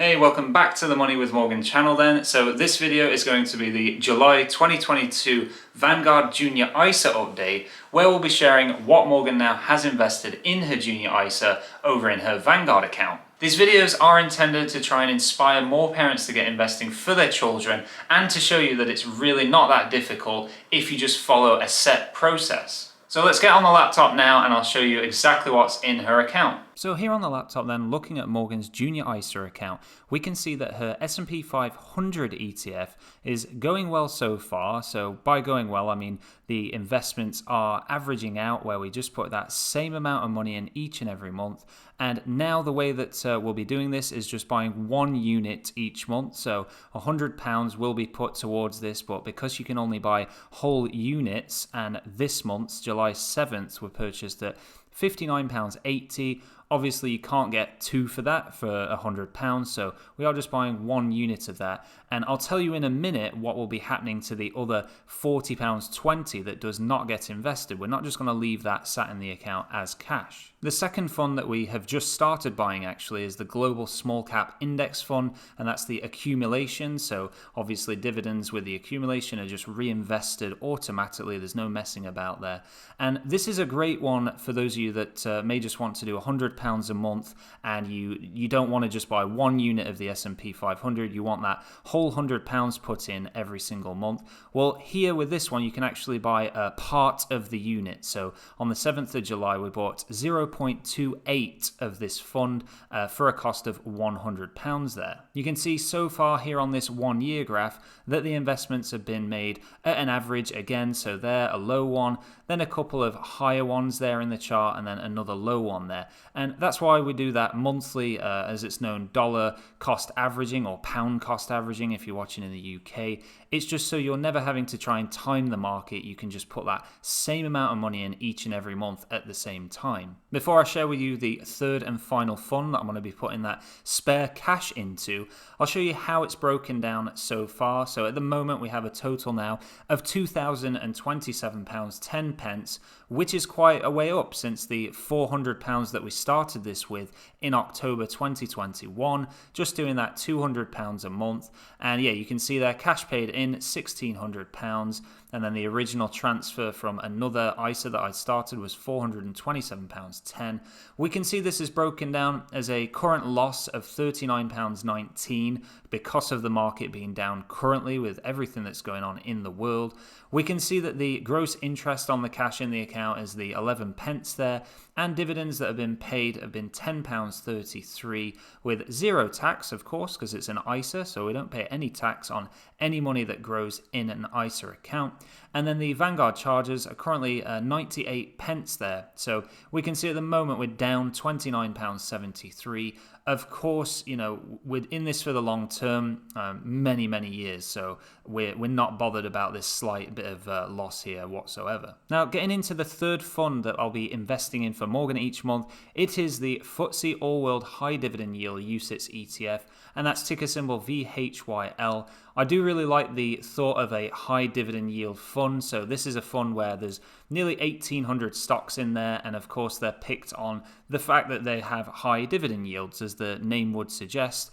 Hey, welcome back to the Money with Morgan channel then. So this video is going to be the July 2022 Vanguard Junior ISA update, where we'll be sharing what Morgan now has invested in her Junior ISA over in her Vanguard account. These videos are intended to try and inspire more parents to get investing for their children and to show you that it's really not that difficult if you just follow a set process. So let's get on the laptop now and I'll show you exactly what's in her account. So here on the laptop then, looking at Morgan's Junior ISA account, we can see that her S&P 500 ETF is going well so far. So by going well, I mean the investments are averaging out where we just put that same amount of money in each and every month. And now the way that we'll be doing this is just buying one unit each month. So £100 will be put towards this, but because you can only buy whole units, and this month's July 7th were purchased at £59.80. Obviously, you can't get two for that for £100, so we are just buying one unit of that. And I'll tell you in a minute what will be happening to the other £40.20 that does not get invested. We're not just going to leave that sat in the account as cash. The second fund that we have just started buying actually is the Global Small Cap Index Fund, and that's the Accumulation. So obviously dividends with the Accumulation are just reinvested automatically. There's no messing about there. And this is a great one for those of you that may just want to do £100 a month and you don't want to just buy one unit of the S&P 500. You want that whole £100 put in every single month. Well, here with this one, you can actually buy a part of the unit. So on the 7th of July, we bought 0.28 of this fund for a cost of £100 there. You can see so far here on this 1 year graph that the investments have been made at an average again. So there, a low one, then a couple of higher ones there in the chart, and then another low one there. And that's why we do that monthly, as it's known, dollar cost averaging or pound cost averaging if you're watching in the UK. It's just so you're never having to try and time the market. You can just put that same amount of money in each and every month at the same time. Before I share with you the third and final fund that I'm going to be putting that spare cash into, I'll show you how it's broken down so far. So at the moment, we have a total now of £2,027.10, which is quite a way up since the £400 that we started this with in October 2021, just doing that £200 a month. And yeah, you can see there cash paid in £1,600, and then the original transfer from another ISA that I started was £427.10. We can see this is broken down as a current loss of £39.19 because of the market being down currently with everything that's going on in the world. We can see that the gross interest on the cash in the account is the 11 pence there, and dividends that have been paid have been £10.33 with zero tax, of course, because it's an ISA, so we don't pay any tax on any money that grows in an ISA account. And then the Vanguard charges are currently 98 pence there. So we can see at the moment we're down £29.73. Of course, you know, we're in this for the long term, many years. So we're not bothered about this slight bit of loss here whatsoever. Now, getting into the third fund that I'll be investing in for Morgan each month, it is the FTSE All World High Dividend Yield UCITS ETF, and that's ticker symbol VHYL. I do really like the thought of a high dividend yield fund. So this is a fund where there's nearly 1,800 stocks in there. And of course, they're picked on the fact that they have high dividend yields, as the name would suggest.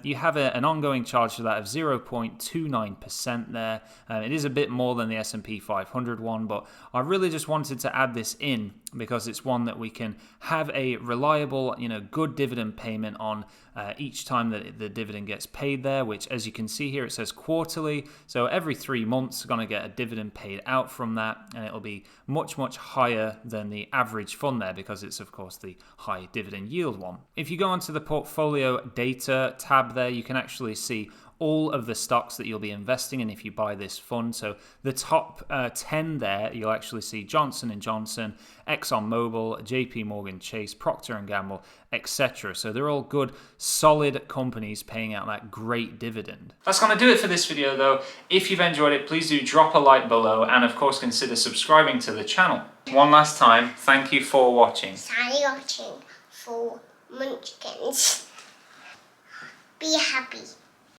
You have an ongoing charge for that of 0.29% there. It is a bit more than the S&P 500 one, but I really just wanted to add this in because it's one that we can have a reliable, good dividend payment on each time that the dividend gets paid there, which as you can see here, it says quarterly. So every 3 months, we're going to get a dividend paid out from that, and it'll be much higher than the average fund there because it's, of course, the high dividend yield one. If you go onto the portfolio data tab there, you can actually see all of the stocks that you'll be investing in if you buy this fund. So the top 10 there, you'll actually see Johnson & Johnson, ExxonMobil, JP Morgan Chase, Procter & Gamble, etc. So they're all good, solid companies paying out that great dividend. That's going to do it for this video though. If you've enjoyed it, please do drop a like below and of course consider subscribing to the channel. One last time, thank you for watching. Thank you for watching for Munchkins. Be happy.